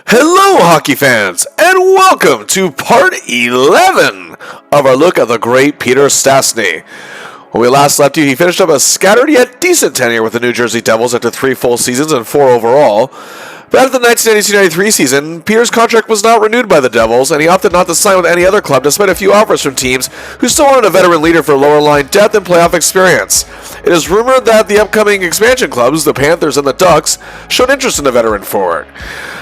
Hello, hockey fans, and welcome to part 11 of our look at the great Peter Stastny. When we last left you, he finished up a scattered yet decent tenure with the New Jersey Devils after 3 full seasons and 4 overall. But after the 1992-93 season, Peter's contract was not renewed by the Devils, and he opted not to sign with any other club despite a few offers from teams who still wanted a veteran leader for lower line depth and playoff experience. It is rumored that the upcoming expansion clubs, the Panthers and the Ducks, showed interest in the veteran forward.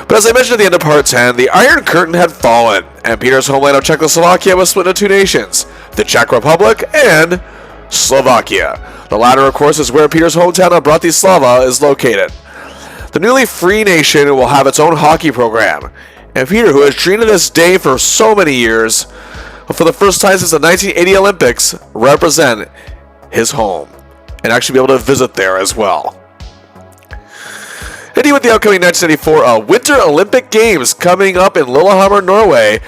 But as I mentioned at the end of part 10, the Iron Curtain had fallen, and Peter's homeland of Czechoslovakia was split into 2 nations, the Czech Republic and Slovakia. The latter, of course, is where Peter's hometown of Bratislava is located. The newly free nation will have its own hockey program, and Peter, who has dreamed of this day for so many years, will for the first time since the 1980 Olympics, represent his home, and actually be able to visit there as well. Indeed, with the upcoming 1994 Winter Olympic Games coming up in Lillehammer, Norway,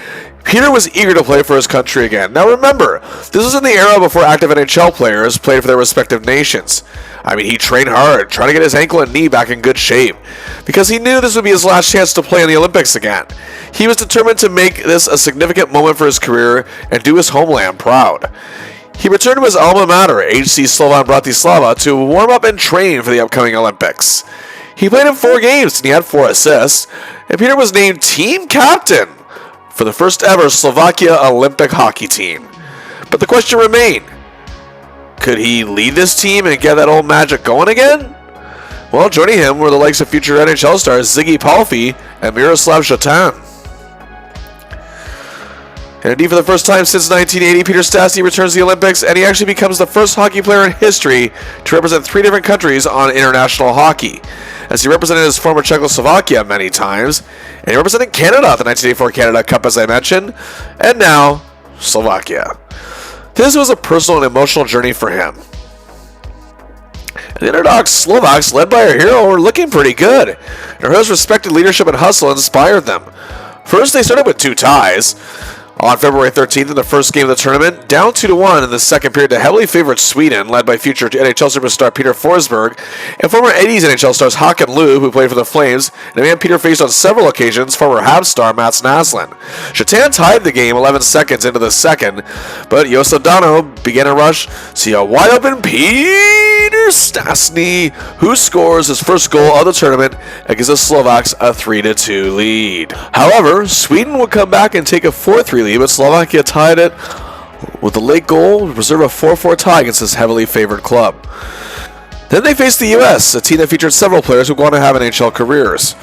Peter was eager to play for his country again. Now remember, this was in the era before active NHL players played for their respective nations. I mean, he trained hard, trying to get his ankle and knee back in good shape, because he knew this would be his last chance to play in the Olympics again. He was determined to make this a significant moment for his career and do his homeland proud. He returned to his alma mater, HC Slovan Bratislava, to warm up and train for the upcoming Olympics. He played in 4 games and he had 4 assists, and Peter was named team captain for the first ever Slovakia Olympic hockey team. But the question remained, could he lead this team and get that old magic going again? Well, joining him were the likes of future NHL stars Ziggy Palffy and Miroslav Šatan. And indeed, for the first time since 1980, Peter Stastny returns to the Olympics, and he actually becomes the first hockey player in history to represent 3 different countries on international hockey, as he represented his former Czechoslovakia many times, and he represented Canada at the 1984 Canada Cup, as I mentioned, and now Slovakia. This was a personal and emotional journey for him. And the underdog Slovaks, led by our hero, were looking pretty good. And our hero's respected leadership and hustle inspired them. First, they started with 2 ties. On February 13th, in the first game of the tournament, down 2-1 in the second period to heavily favored Sweden, led by future NHL superstar Peter Forsberg, and former 80s NHL stars Håkan Loob, who played for the Flames, and a man Peter faced on several occasions, former Habs star Mats Naslund. Šatan tied the game 11 seconds into the second, but Josef Dano began a rush, see a wide-open Peter Stastny, who scores his first goal of the tournament and gives the Slovaks a 3-2 lead. However, Sweden would come back and take a 4-3 lead, but Slovakia tied it with a late goal to preserve a 4-4 tie against this heavily favored club. Then they faced the U.S., a team that featured several players who go on to have NHL careers.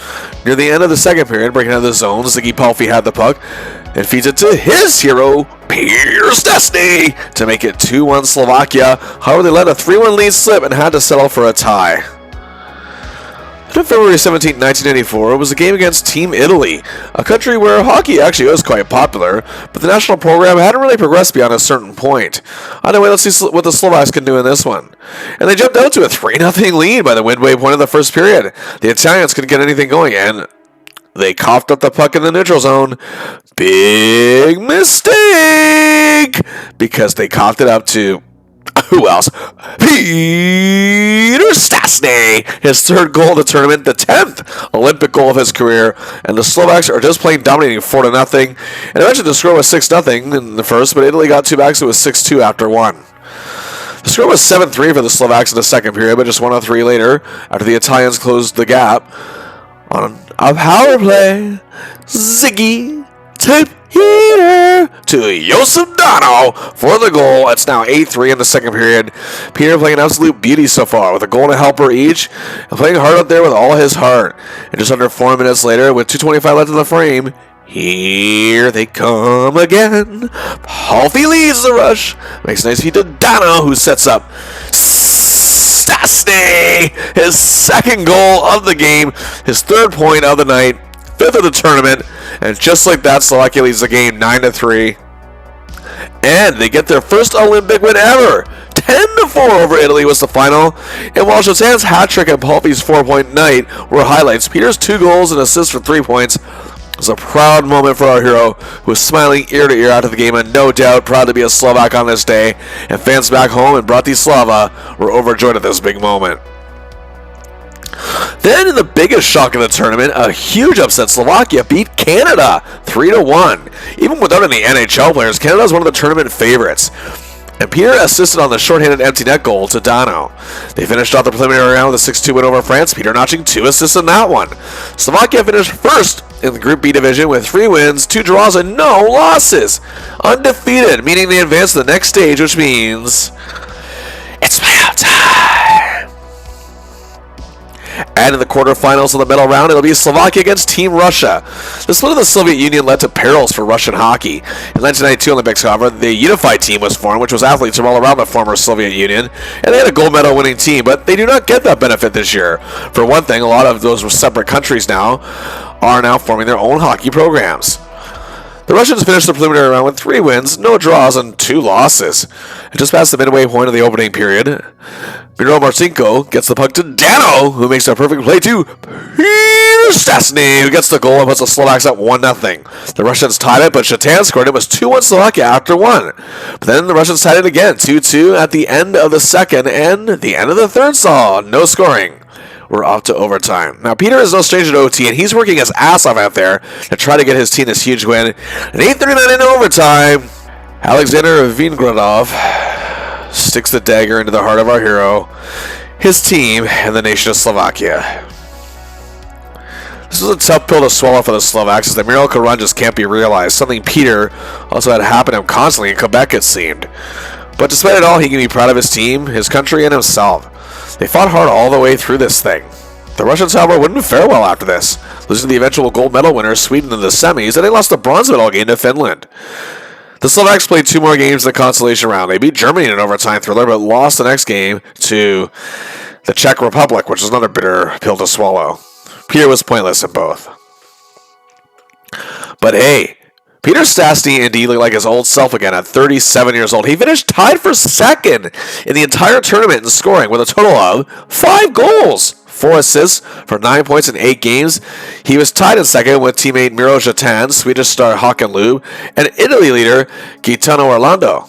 Near the end of the second period, breaking out of the zone, Ziggy Palffy had the puck and feeds it to his hero, Peter Stastny, to make it 2-1 Slovakia. However, they let a 3-1 lead slip and had to settle for a tie. On February 17, 1994, it was a game against Team Italy, a country where hockey actually was quite popular, but the national program hadn't really progressed beyond a certain point. Anyway, let's see what the Slovaks can do in this one. And they jumped out to a 3-0 lead by the midway point of the first period. The Italians couldn't get anything going, and they coughed up the puck in the neutral zone. Big mistake! Because they coughed it up to... who else? Peter Stastny! His 3rd goal of the tournament, the 10th Olympic goal of his career, and the Slovaks are just plain dominating 4-0. And eventually the score was 6-0 in the first, but Italy got 2 back, so it was 6-2 after 1. The score was 7-3 for the Slovaks in the second period, but just 1-3 later, after the Italians closed the gap. On a power play, Ziggy tip here to Josef Dano for the goal. It's now 8-3 in the second period. Peter playing an absolute beauty so far, with a goal and a helper each, and playing hard up there with all his heart. And just under 4 minutes later, with 2:25 left in the frame, here they come again. Palffy leads the rush, makes a nice feed to Dano, who sets up Stastny, his 2nd goal of the game, his 3rd point of the night, 5th of the tournament, and just like that, Slovakia leads the game 9-3. And they get their first Olympic win ever. 10-4 over Italy was the final. And while Šatan's hat trick and Palffy's 4-point night were highlights, Peter's 2 goals and assists for 3 points was a proud moment for our hero, who was smiling ear to ear after the game, and no doubt proud to be a Slovak on this day. And fans back home in Bratislava were overjoyed at this big moment. Then, in the biggest shock of the tournament, a huge upset, Slovakia beat Canada 3-1. Even without any NHL players, Canada is one of the tournament favorites. And Peter assisted on the shorthanded empty net goal to Dano. They finished off the preliminary round with a 6-2 win over France, Peter notching 2 assists in that one. Slovakia finished first in the Group B division with 3 wins, 2 draws, and no losses. Undefeated, meaning they advanced to the next stage, which means it's playoff time. And in the quarterfinals of the medal round, it'll be Slovakia against Team Russia. The split of the Soviet Union led to perils for Russian hockey. In 1992 Olympics, however, the unified team was formed, which was athletes from all around the former Soviet Union, and they had a gold medal winning team, but they do not get that benefit this year. For one thing, a lot of those separate countries are now forming their own hockey programs. The Russians finished the preliminary round with 3 wins, no draws, and 2 losses. And just past the midway point of the opening period, Miro Marcinko gets the puck to Dano, who makes a perfect play to Peter Stastny, who gets the goal and puts the Slovaks at 1-0. The Russians tied it, but Shatan scored. It was 2-1 Slovakia after 1. But then the Russians tied it again, 2-2 at the end of the second, and the end of the third saw no scoring. We're off to overtime. Now, Peter is no stranger to OT, and he's working his ass off out there to try to get his team this huge win. And 8:39 into overtime, Alexander Vingradov sticks the dagger into the heart of our hero, his team, and the nation of Slovakia. This was a tough pill to swallow for the Slovaks, as the miracle run just can't be realized, something Peter also had happen to him constantly in Quebec, it seemed. But despite it all, he can be proud of his team, his country, and himself. They fought hard all the way through this thing. The Russians, however, wouldn't fare well after this, losing the eventual gold medal winner Sweden in the semis, and they lost the bronze medal game to Finland. The Slovaks played 2 more games in the consolation round. They beat Germany in an overtime thriller, but lost the next game to the Czech Republic, which is another bitter pill to swallow. Peter was pointless in both. But hey, Peter Stastny indeed looked like his old self again at 37 years old. He finished tied for second in the entire tournament in scoring with a total of 5 goals, 4 assists for 9 points in 8 games. He was tied in second with teammate Miro Shatan, Swedish star Håkan Loob, and Italy leader Gaetano Orlando.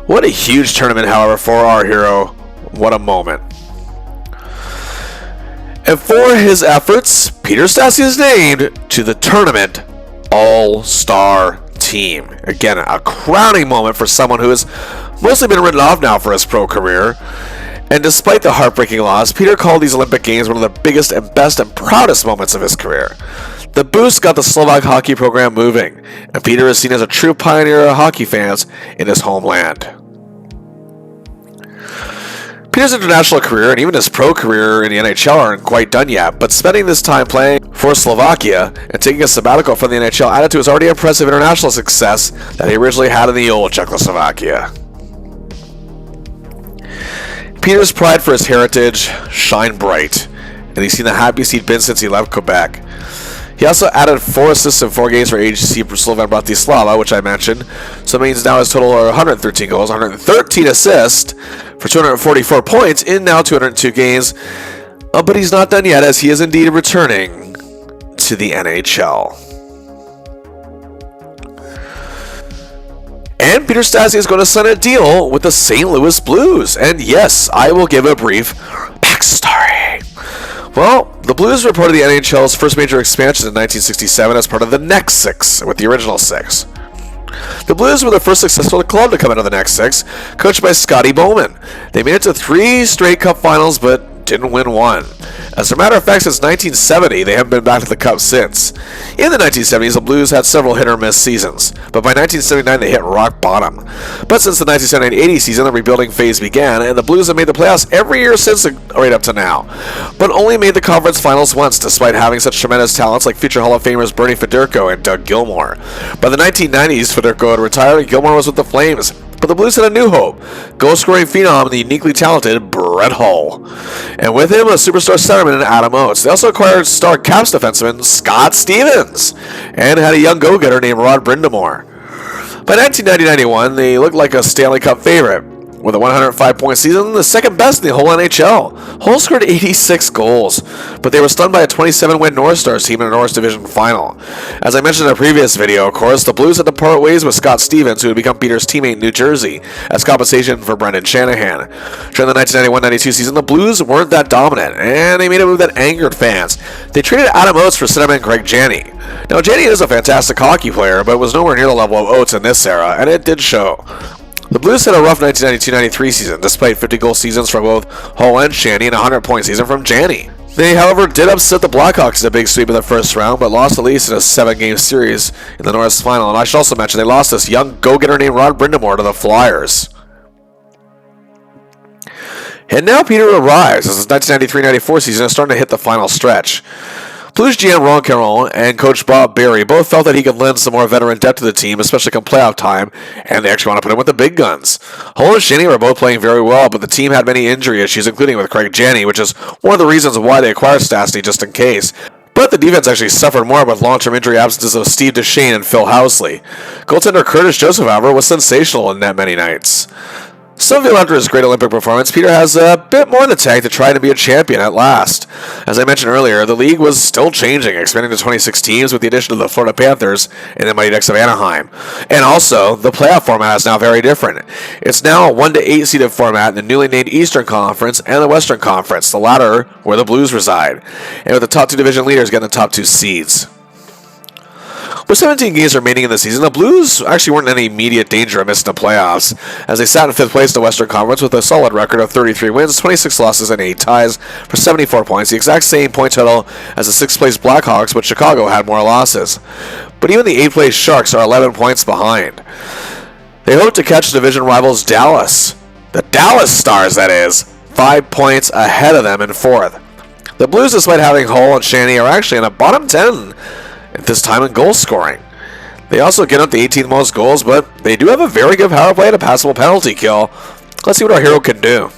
What a huge tournament, however, for our hero. What a moment. And for his efforts, Peter Stastny is named to the tournament All-Star Team. Again, a crowning moment for someone who has mostly been written off now for his pro career. And despite the heartbreaking loss, Peter called these Olympic Games one of the biggest and best and proudest moments of his career. The boost got the Slovak hockey program moving, and Peter is seen as a true pioneer of hockey fans in his homeland. Peter's international career and even his pro career in the NHL aren't quite done yet, but spending this time playing for Slovakia and taking a sabbatical from the NHL added to his already impressive international success that he originally had in the old Czechoslovakia. Peter's pride for his heritage shined bright, and he's seen the happiest he'd been since he left Quebec. He also added 4 assists in 4 games for HC Slovan Bratislava, which I mentioned, so it means now his total are 113 goals, 113 assists for 244 points in now 202 games. But he's not done yet, as he is indeed returning to the NHL. And Peter Stastny is going to sign a deal with the St. Louis Blues. And yes, I will give a brief backstory. Well, the Blues were part of the NHL's first major expansion in 1967 as part of the Next Six, with the original 6. The Blues were the first successful club to come out of the Next Six, coached by Scotty Bowman. They made it to 3 straight Cup finals, but didn't win one. As a matter of fact, since 1970, they haven't been back to the Cup since. In the 1970s, the Blues had several hit-or-miss seasons, but by 1979, they hit rock bottom. But since the 1979-80 season, the rebuilding phase began, and the Blues have made the playoffs every year since, right up to now, but only made the conference finals once, despite having such tremendous talents like future Hall of Famers Bernie Federko and Doug Gilmour. By the 1990s, Federko had retired, and Gilmour was with the Flames. But the Blues had a new hope, goal-scoring phenom, the uniquely talented Brett Hull. And with him, a superstar centerman in Adam Oates. They also acquired star Caps defenseman Scott Stevens, and had a young go-getter named Rod Brindamore. By 1990-91, they looked like a Stanley Cup favorite. With a 105-point season, the second best in the whole NHL. Hull scored 86 goals, but they were stunned by a 27-win North Stars team in a North Division final. As I mentioned in a previous video, of course, the Blues had to part ways with Scott Stevens, who had become Peter's teammate in New Jersey, as compensation for Brendan Shanahan. During the 1991-92 season, the Blues weren't that dominant, and they made a move that angered fans. They traded Adam Oates for centerman Greg Janney. Now, Janney is a fantastic hockey player, but was nowhere near the level of Oates in this era, and it did show. The Blues had a rough 1992-93 season, despite 50-goal seasons from both Hull and Shanny and a 100-point season from Janney. They, however, did upset the Blackhawks in a big sweep in the first round, but lost at least in a 7-game series in the Norris final. And I should also mention they lost this young go-getter named Rod Brindamore to the Flyers. And now Peter arrives as his 1993-94 season is starting to hit the final stretch. Blues GM Ron Caron and coach Bob Berry both felt that he could lend some more veteran depth to the team, especially come playoff time, and they actually want to put him with the big guns. Hull and Shanny were both playing very well, but the team had many injury issues, including with Craig Janney, which is one of the reasons why they acquired Stastny just in case. But the defense actually suffered more with long-term injury absences of Steve Duchesne and Phil Housley. Goaltender Curtis Joseph, however, was sensational in that many nights. Some feel after his great Olympic performance, Peter has a bit more in the tank to try to be a champion at last. As I mentioned earlier, the league was still changing, expanding to 26 teams with the addition of the Florida Panthers and the Mighty Ducks of Anaheim. And also, the playoff format is now very different. It's now a 1-8 seeded format in the newly named Eastern Conference and the Western Conference, the latter where the Blues reside, and with the top 2 division leaders getting the top 2 seeds. With 17 games remaining in the season, the Blues actually weren't in any immediate danger of missing the playoffs, as they sat in 5th place in the Western Conference with a solid record of 33 wins, 26 losses, and 8 ties for 74 points, the exact same point total as the 6th place Blackhawks, but Chicago had more losses. But even the 8th place Sharks are 11 points behind. They hope to catch division rivals Dallas, the Dallas Stars that is, 5 points ahead of them in 4th. The Blues, despite having Hull and Shanny, are actually in the bottom 10 at this time in goal scoring. They also get up the 18th most goals, but they do have a very good power play and a passable penalty kill. Let's see what our hero can do.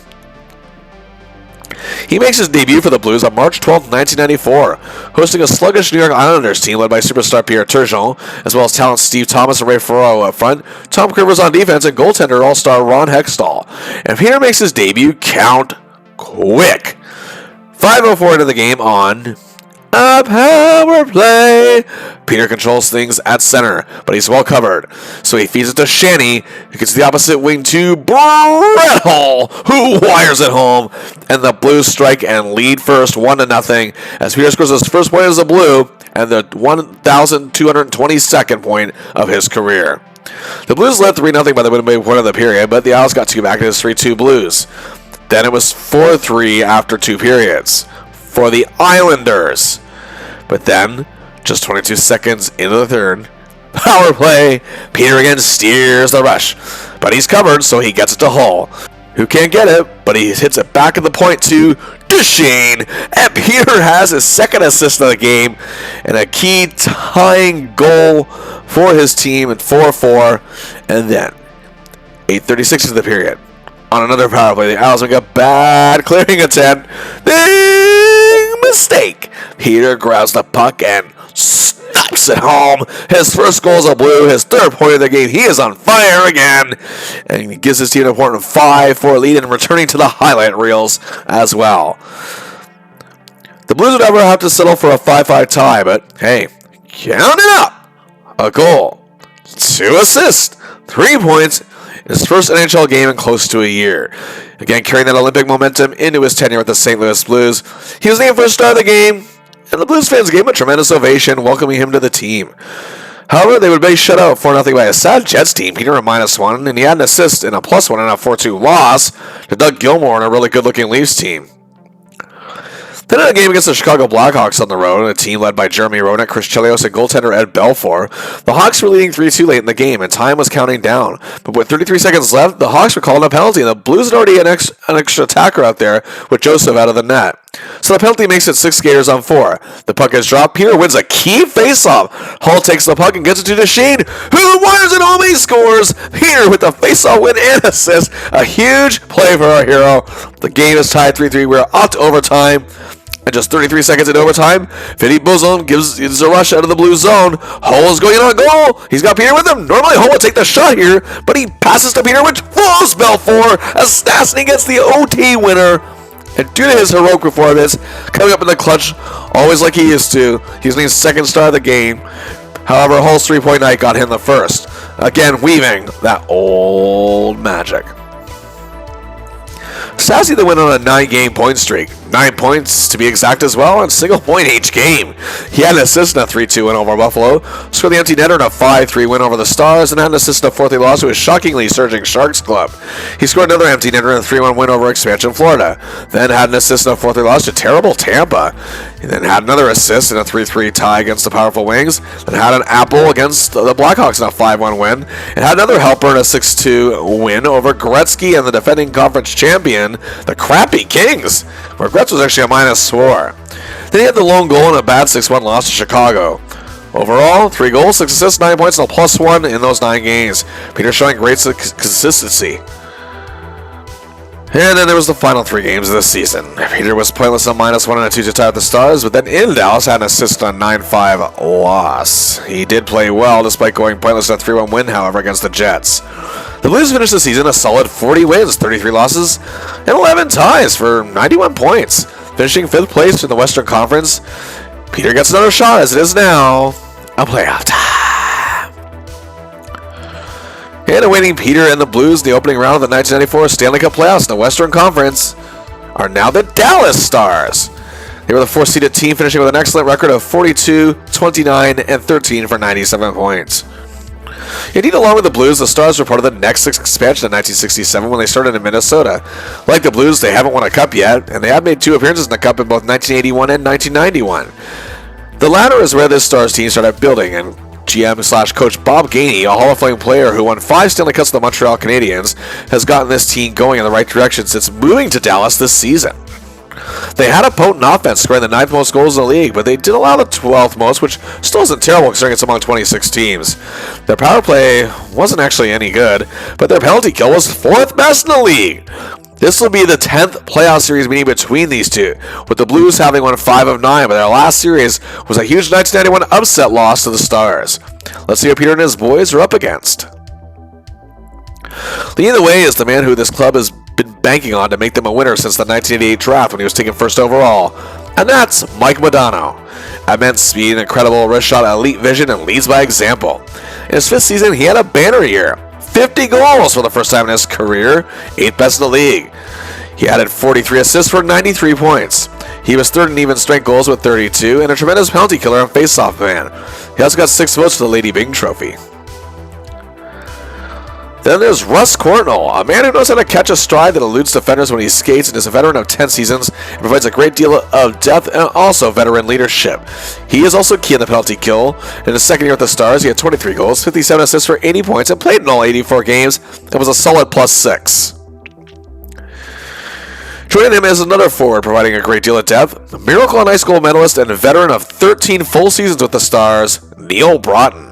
He makes his debut for the Blues on March 12, 1994, hosting a sluggish New York Islanders team led by superstar Pierre Turgeon, as well as talent Steve Thomas and Ray Ferraro up front, Tom Crivers on defense, and goaltender all-star Ron Hextall. And Peter makes his debut count quick. 5:04 into the game on a power play. Peter controls things at center, but he's well covered. So he feeds it to Shanny, who gets the opposite wing to Brett Hull, who wires it home. And the Blues strike and lead first 1-0 as Peter scores his first point as a Blue and the 1,222nd point of his career. The Blues led 3-0 by the midway point of the period, but the Isles got 2 back in his 3-2 Blues. Then it was 4-3 after 2 periods for the Islanders. But then, just 22 seconds into the third, power play, Peter again steers the rush. But he's covered, so he gets it to Hull, who can't get it, but he hits it back at the point to Duchesne. And Peter has his second assist of the game and a key tying goal for his team at 4-4. And then, 8:36 into the period. On another power play, the Isles make a bad clearing attempt. Big mistake. Peter grabs the puck and snipes it home. His first goal is a Blue, his 3rd point of the game. He is on fire again. And he gives his team an important 5-4 lead and returning to the highlight reels as well. The Blues would never have to settle for a 5-5 tie, but hey, count it up. A goal, 2 assists, 3 points, his first NHL game in close to a year. Again, carrying that Olympic momentum into his tenure with the St. Louis Blues. He was named first star of the game, and the Blues fans gave him a tremendous ovation, welcoming him to the team. However, they would be shut out 4-0 by a sad Jets team, Peter a -1, and he had an assist in a +1 in a 4-2 loss to Doug Gilmour and a really good-looking Leafs team. Then in a game against the Chicago Blackhawks on the road, a team led by Jeremy Roenick, Chris Chelios, and goaltender Ed Belfour, the Hawks were leading 3-2 late in the game, and time was counting down. But with 33 seconds left, the Hawks were calling a penalty, and the Blues had already an extra attacker out there with Joseph out of the net. So the penalty makes it 6 skaters on 4. The puck is dropped. Peter wins a key faceoff. Hull takes the puck and gets it to Duchesne, who wires it home. He scores. Peter with the faceoff win and assist. A huge play for our hero. The game is tied 3-3. We're out to overtime. And just 33 seconds into overtime, Philippe Bozon gives a rush out of the blue zone. Hull is going in on goal. He's got Peter with him. Normally Hull would take the shot here, but he passes to Peter, which flows Belfour as Stastny gets the OT winner. And due to his heroic performance, coming up in the clutch, always like he used to, he's named second star of the game. However, Hull's 3-point night got him the first. Again, weaving that old magic. Stastny then went on a 9-game point streak. 9 points to be exact as well, and single point each game. He had an assist in a 3-2 win over Buffalo, scored the empty netter in a 5-3 win over the Stars, and had an assist in a 4-3 loss to his shockingly surging Sharks club. He scored another empty netter in a 3-1 win over Expansion Florida, then had an assist in a 4-3 loss to terrible Tampa. He then had another assist in a 3-3 tie against the Powerful Wings, then had an apple against the Blackhawks in a 5-1 win, and had another helper in a 6-2 win over Gretzky and the defending conference champion, the Crappy Kings, where Gretzky was actually a -4. Then he had the lone goal in a bad 6-1 loss to Chicago. Overall, 3 goals, 6 assists, 9 points, and a +1 in those 9 games. Peter showing great consistency. And then there was the final 3 games of the season. Peter was pointless on -1 and a 2-2 tie with the Stars, but then in Dallas had an assist on a 9-5 loss. He did play well despite going pointless in a 3-1 win, however, against the Jets. The Blues finished the season a solid 40 wins, 33 losses, and 11 ties for 91 points, finishing 5th place in the Western Conference. Peter gets another shot as it is now a playoff time. And awaiting Peter and the Blues in the opening round of the 1994 Stanley Cup playoffs in the Western Conference are now the Dallas Stars. They were the 4th-seeded team, finishing with an excellent record of 42, 29, and 13 for 97 points. Indeed, along with the Blues, the Stars were part of the next expansion in 1967 when they started in Minnesota. Like the Blues, they haven't won a cup yet, and they have made 2 appearances in the cup in both 1981 and 1991. The latter is where this Stars team started building, and GM/coach Bob Gainey, a Hall of Fame player who won 5 Stanley Cups with the Montreal Canadiens, has gotten this team going in the right direction since moving to Dallas this season. They had a potent offense, scoring the 9th most goals in the league, but they did allow the 12th most, which still isn't terrible considering it's among 26 teams. Their power play wasn't actually any good, but their penalty kill was 4th best in the league. This will be the 10th playoff series meeting between these two, with the Blues having won 5 of 9, but their last series was a huge 1991 upset loss to the Stars. Let's see what Peter and his boys are up against. Leading the way is the man who this club has been banking on to make them a winner since the 1988 draft when he was taken 1st overall, and that's Mike Modano. Immense speed, incredible wrist shot, elite vision, and leads by example. In his 5th season, he had a banner year. 50 goals for the first time in his career, 8th best in the league. He added 43 assists for 93 points. He was 3rd in even strength goals with 32, and a tremendous penalty killer and face-off man. He also got 6 votes for the Lady Byng Trophy. Then there's Russ Courtnall, a man who knows how to catch a stride that eludes defenders when he skates and is a veteran of 10 seasons and provides a great deal of depth and also veteran leadership. He is also key in the penalty kill. In his 2nd year with the Stars, he had 23 goals, 57 assists for 80 points, and played in all 84 games and was a solid +6. Joining him is another forward providing a great deal of depth, Miracle on Ice gold medalist and veteran of 13 full seasons with the Stars, Neil Broughton.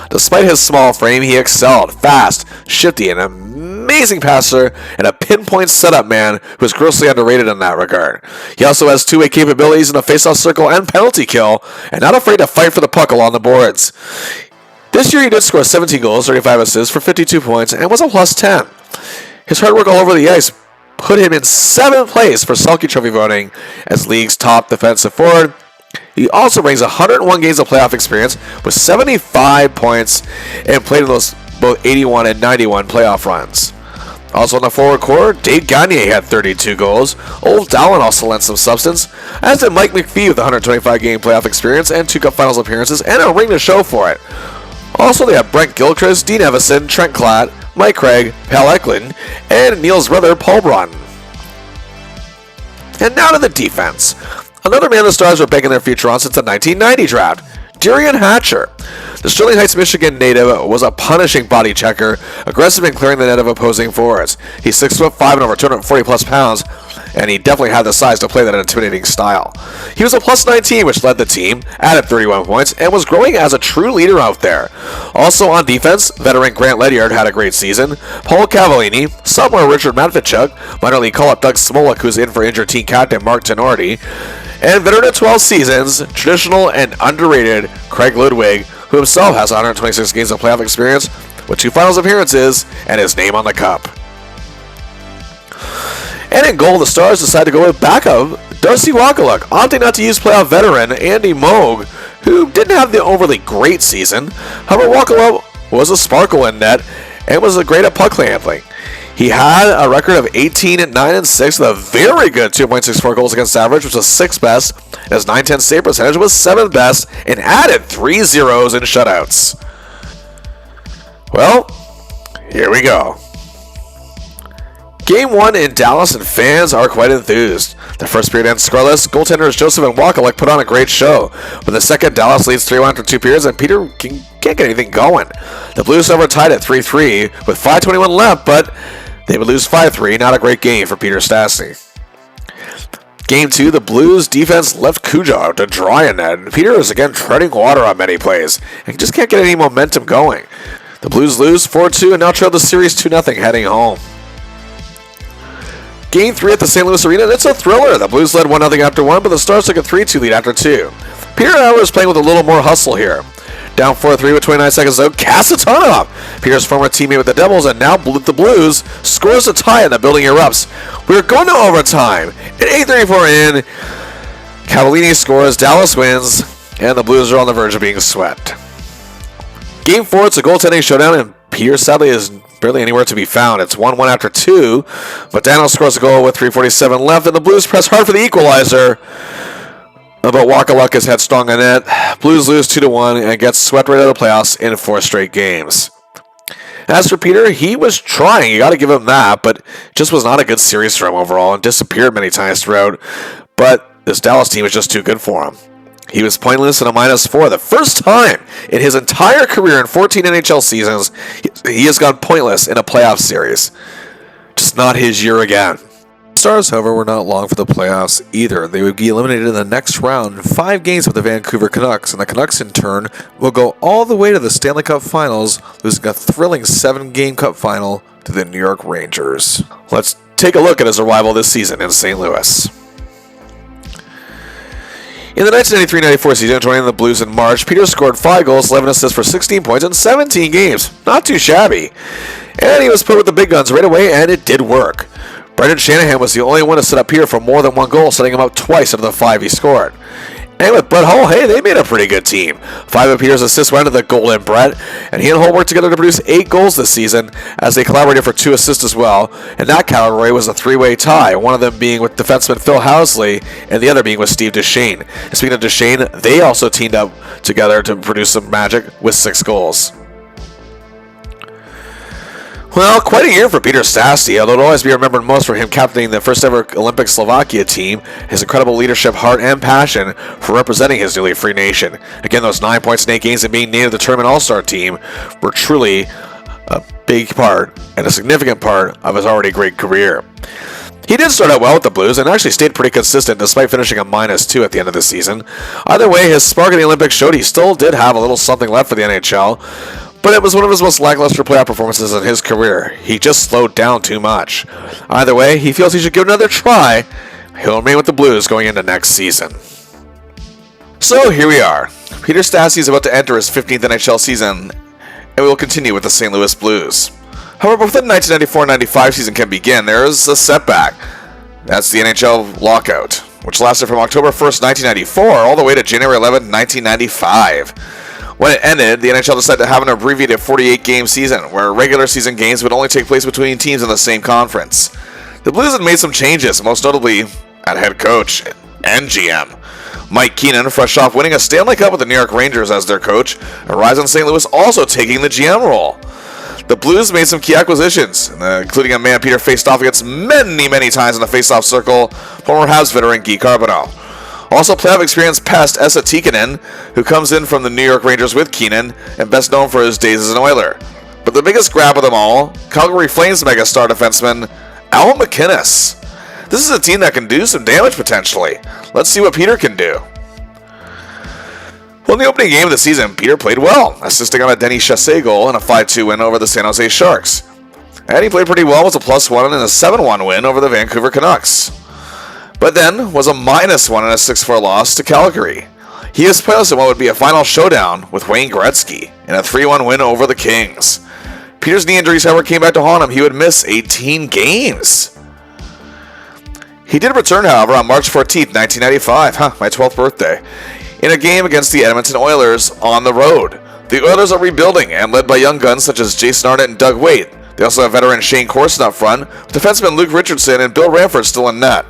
Despite his small frame, he excelled, fast, shifty, an amazing passer, and a pinpoint setup man who is grossly underrated in that regard. He also has 2-way capabilities in the faceoff circle and penalty kill, and not afraid to fight for the puck along the boards. This year he did score 17 goals, 35 assists for 52 points, and was a +10. His hard work all over the ice put him in 7th place for Selke Trophy voting as league's top defensive forward. He also brings 101 games of playoff experience with 75 points and played in those both 81 and 91 playoff runs. Also in the forward core, Dave Gagne had 32 goals. Ulf Dahlen also lent some substance, as did Mike McPhee with 125 game playoff experience and 2 Cup Finals appearances and a ring to show for it. Also, they have Brent Gilchrist, Dean Evison, Trent Klatt, Mike Craig, Pal Eklund, and Neil's brother Paul Broughton. And now to the defense. Another man the Stars were banking their future on since the 1990 draft, Darian Hatcher. The Sterling Heights, Michigan native was a punishing body checker, aggressive in clearing the net of opposing forwards. He's 6'5" and over 240-plus pounds, and he definitely had the size to play that intimidating style. He was a +19, which led the team, added 31 points, and was growing as a true leader out there. Also on defense, veteran Grant Ledyard had a great season. Paul Cavallini, sophomore Richard Matvichuk, minor league call-up Doug Smolik, who's in for injured team captain Mark Tenorti, And veteran of 12 seasons, traditional and underrated Craig Ludwig, who himself has 126 games of playoff experience with 2 finals appearances and his name on the cup. And in goal, the Stars decide to go with backup Darcy Wakaluk, opting not to use playoff veteran Andy Moog, who didn't have the overly great season. However, Wakaluk was a sparkle in net and was great at puck handling. He had a record of 18-9-6 with a very good 2.64 goals against average, which was 6th best, and his .910 save percentage was 7th best, and added 3 zeros in shutouts. Well, here we go. Game 1 in Dallas, and fans are quite enthused. The first period ends scoreless. Goaltenders Joseph and Wakaluk put on a great show. But the second, Dallas leads 3-1 after 2 periods, and Peter can't get anything going. The Blues are tied at 3-3 with 5:21 left, but they would lose 5-3. Not a great game for Peter Stastny. Game 2, the Blues defense left Cujo to dry in net, and Peter is again treading water on many plays and just can't get any momentum going. The Blues lose 4-2 and now trail the series 2-0 heading home. Game 3 at the St. Louis Arena, and it's a thriller. The Blues led 1-0 after 1, but the Stars took a 3-2 lead after 2. Peter, however, is playing with a little more hustle here. Down 4-3 with 29 seconds though, Kasatonov, Peter's former teammate with the Devils and now the Blues, scores a tie and the building erupts. We're going to overtime. At 8:34 in, Cavallini scores, Dallas wins, and the Blues are on the verge of being swept. Game 4, it's a goaltending showdown, and Peter sadly is barely anywhere to be found. It's 1-1 after 2, but Daniel scores a goal with 3:47 left, and the Blues press hard for the equalizer. But Wakaluk is headstrong in net. Blues lose 2-1 and gets swept right out of the playoffs in 4 straight games. As for Peter, he was trying, you got to give him that, but just was not a good series for him overall and disappeared many times throughout. But this Dallas team was just too good for him. He was pointless in a -4. The first time in his entire career in 14 NHL seasons, he has gone pointless in a playoff series. Just not his year again. Stars, however, were not long for the playoffs either. They would be eliminated in the next round in 5 games with the Vancouver Canucks, and the Canucks in turn will go all the way to the Stanley Cup Finals, losing a thrilling 7-game Cup final to the New York Rangers. Let's take a look at his arrival this season in St. Louis. In the 1993-94 season, joining the Blues in March, Peter scored 5 goals, 11 assists for 16 points in 17 games. Not too shabby. And he was put with the big guns right away, and it did work. Brendan Shanahan was the only one to set up Peter for more than 1 goal, setting him up twice out of the 5 he scored. And with Brett Hull, hey, they made a pretty good team. 5 of Peter's assists went to the Golden Brett, and he and Hull worked together to produce 8 goals this season, as they collaborated for 2 assists as well. And that category was a 3-way tie, one of them being with defenseman Phil Housley, and the other being with Steve Duchesne. And speaking of Duchesne, they also teamed up together to produce some magic with 6 goals. Well, quite a year for Peter Stastny, although it'll always be remembered most for him captaining the first ever Olympic Slovakia team, his incredible leadership, heart, and passion for representing his newly free nation. Again, those 9 points in 8 games and being named the tournament all-star team were truly a big part and a significant part of his already great career. He did start out well with the Blues and actually stayed pretty consistent despite finishing a -2 at the end of the season. Either way, his spark in the Olympics showed he still did have a little something left for the NHL. But it was one of his most lackluster playoff performances in his career. He just slowed down too much. Either way, he feels he should give another try. He'll remain with the Blues going into next season. So here we are. Peter Stastny is about to enter his 15th NHL season, and we will continue with the St. Louis Blues. However, before the 1994-95 season can begin, there is a setback. That's the NHL lockout, which lasted from October 1st, 1994, all the way to January 11th, 1995. When it ended, the NHL decided to have an abbreviated 48-game season, where regular season games would only take place between teams in the same conference. The Blues had made some changes, most notably at head coach and GM. Mike Keenan, fresh off winning a Stanley Cup with the New York Rangers as their coach, arrives in St. Louis also taking the GM role. The Blues made some key acquisitions, including a man Peter faced off against many times in the face-off circle, former Habs veteran Guy Carbonneau. Also, playoff experience past Esa Tikkanen, who comes in from the New York Rangers with Keenan, and best known for his days as an Oiler. But the biggest grab of them all, Calgary Flames megastar defenseman Al MacInnis. This is a team that can do some damage potentially. Let's see what Peter can do. Well, in the opening game of the season, Peter played well, assisting on a Denis Chassé goal in a 5-2 win over the San Jose Sharks. And he played pretty well with a +1 in a 7-1 win over the Vancouver Canucks. but then was a -1 in a 6-4 loss to Calgary. He was placed in what would be a final showdown with Wayne Gretzky in a 3-1 win over the Kings. Peter's knee injuries, however, came back to haunt him. He would miss 18 games. He did return, however, on March 14th, 1995, my 12th birthday, in a game against the Edmonton Oilers on the road. The Oilers are rebuilding and led by young guns such as Jason Arnott and Doug Waite. They also have veteran Shane Corson up front, defenseman Luke Richardson and Bill Ranford still in net.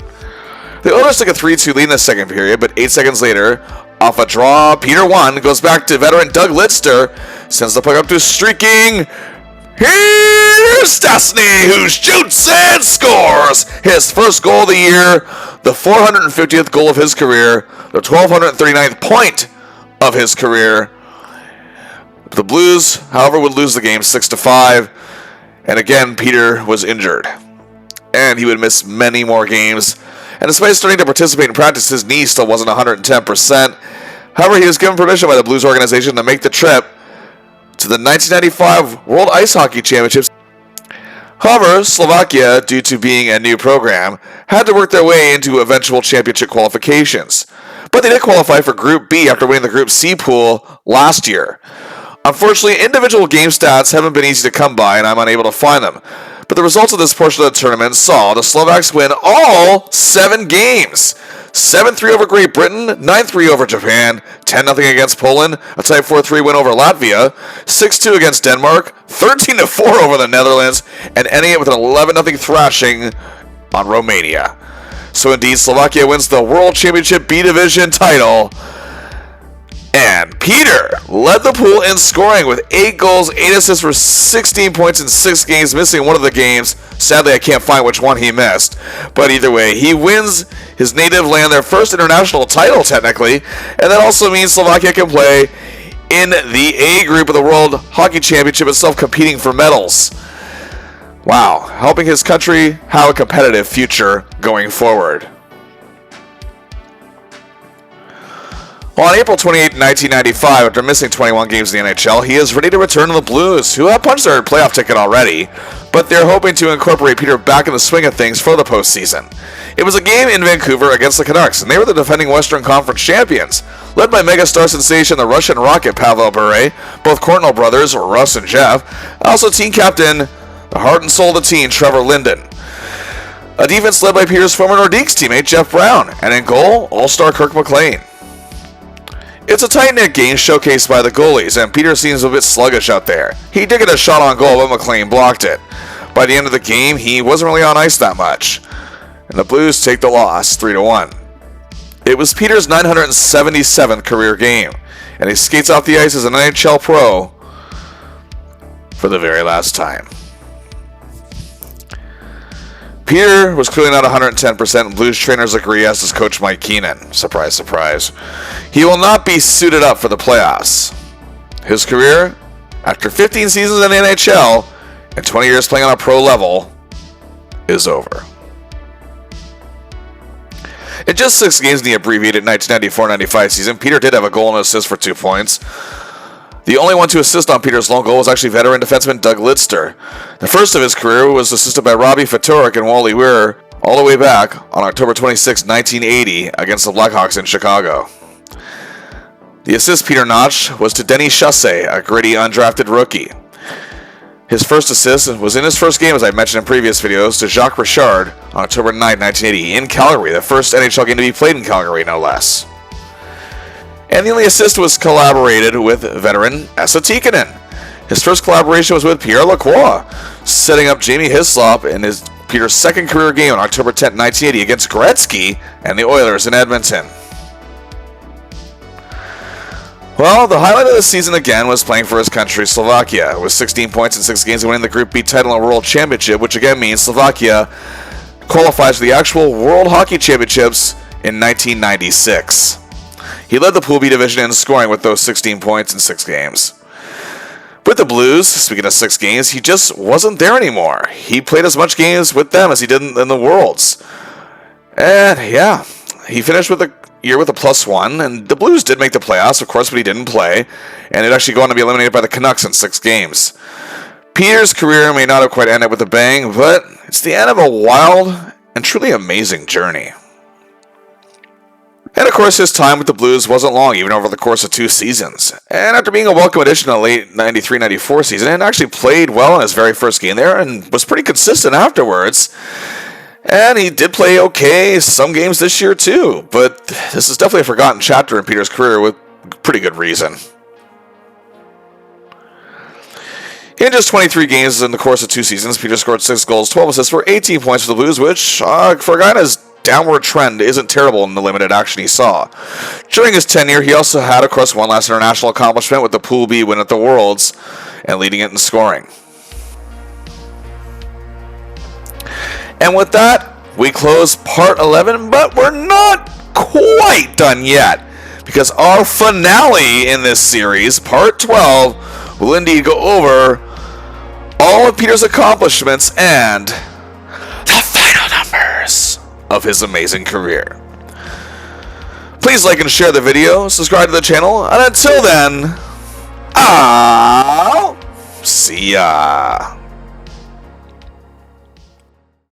The Oilers took a 3-2 lead in the second period, but 8 seconds later, off a draw, Peter goes back to veteran Doug Lidster, sends the puck up to streaking Peter Stastny, who shoots and scores his first goal of the year, the 450th goal of his career, the 1239th point of his career. The Blues, however, would lose the game 6-5, and again, Peter was injured, and he would miss many more games. And despite starting to participate in practice, his knee still wasn't 110%. However, he was given permission by the Blues organization to make the trip to the 1995 World Ice Hockey Championships. However, Slovakia, due to being a new program, had to work their way into eventual championship qualifications. But they did qualify for Group B after winning the Group C pool last year. Unfortunately, individual game stats haven't been easy to come by, and I'm unable to find them. But the results of this portion of the tournament saw the Slovaks win all 7 games. 7-3 over Great Britain, 9-3 over Japan, 10-0 against Poland, a tight 4-3 win over Latvia, 6-2 against Denmark, 13-4 over the Netherlands, and ending it with an 11-0 thrashing on Romania. So indeed, Slovakia wins the World Championship B Division title. And Peter led the pool in scoring with 8 goals, 8 assists for 16 points in 6 games, missing one of the games. Sadly, I can't find which one he missed. But either way, he wins his native land their first international title, technically. And that also means Slovakia can play in the A group of the World Hockey Championship itself, competing for medals. Wow, helping his country have a competitive future going forward. Well, on April 28, 1995, after missing 21 games in the NHL, he is ready to return to the Blues, who have punched their playoff ticket already, but they're hoping to incorporate Peter back in the swing of things for the postseason. It was a game in Vancouver against the Canucks, and they were the defending Western Conference champions, led by megastar sensation the Russian Rocket Pavel Bure, both Courtnall brothers, Russ and Jeff, also team captain, the heart and soul of the team, Trevor Linden. A defense led by Peter's former Nordiques teammate, Jeff Brown, and in goal, all-star Kirk McLean. It's a tight-knit game showcased by the goalies, and Peter seems a bit sluggish out there. He did get a shot on goal, but McLean blocked it. By the end of the game, he wasn't really on ice that much, and the Blues take the loss 3-1. It was Peter's 977th career game, and he skates off the ice as an NHL pro for the very last time. Peter was clearly not 110%, and Blues trainers agree, as does coach Mike Keenan. Surprise, surprise. He will not be suited up for the playoffs. His career, after 15 seasons in the NHL and 20 years playing on a pro level, is over. In just 6 games in the abbreviated 1994-95 season, Peter did have a goal and an assist for 2 points. The only one to assist on Peter's lone goal was actually veteran defenseman Doug Lidster. The first of his career was assisted by Robbie Fatorik and Wally Weir all the way back on October 26, 1980 against the Blackhawks in Chicago. The assist Peter notched was to Denny Chasse, a gritty undrafted rookie. His first assist was in his first game, as I mentioned in previous videos, to Jacques Richard on October 9, 1980 in Calgary, the first NHL game to be played in Calgary, no less. And the only assist was collaborated with veteran Esa Tikkanen. His first collaboration was with Pierre Lacroix, setting up Jamie Hislop in Peter's second career game on October 10, 1980 against Gretzky and the Oilers in Edmonton. Well, the highlight of the season again was playing for his country, Slovakia, with 16 points in 6 games and winning the Group B title and World Championship, which again means Slovakia qualifies for the actual World Hockey Championships in 1996. He led the Pool B division in scoring with those 16 points in 6 games. With the Blues, speaking of 6 games, he just wasn't there anymore. He played as much games with them as he did in the Worlds. And yeah, he finished with the year with a +1, and the Blues did make the playoffs, of course, but he didn't play, and it actually go on to be eliminated by the Canucks in 6 games. Peter's career may not have quite ended with a bang, but it's the end of a wild and truly amazing journey. And of course, his time with the Blues wasn't long, even over the course of 2 seasons. And after being a welcome addition in the late 93-94 season, and actually played well in his very first game there, and was pretty consistent afterwards. And he did play okay some games this year too, but this is definitely a forgotten chapter in Peter's career with pretty good reason. In just 23 games in the course of 2 seasons, Peter scored 6 goals, 12 assists for 18 points for the Blues, which, for a guy in his downward trend, isn't terrible in the limited action he saw. During his tenure, he also had, of course, one last international accomplishment with the Pool B win at the Worlds, and leading it in scoring. And with that, we close part 11, but we're not quite done yet, because our finale in this series, part 12, will indeed go over all of Peter's accomplishments and the final numbers of his amazing career. Please like and share the video, subscribe to the channel, and until then, I'll see ya.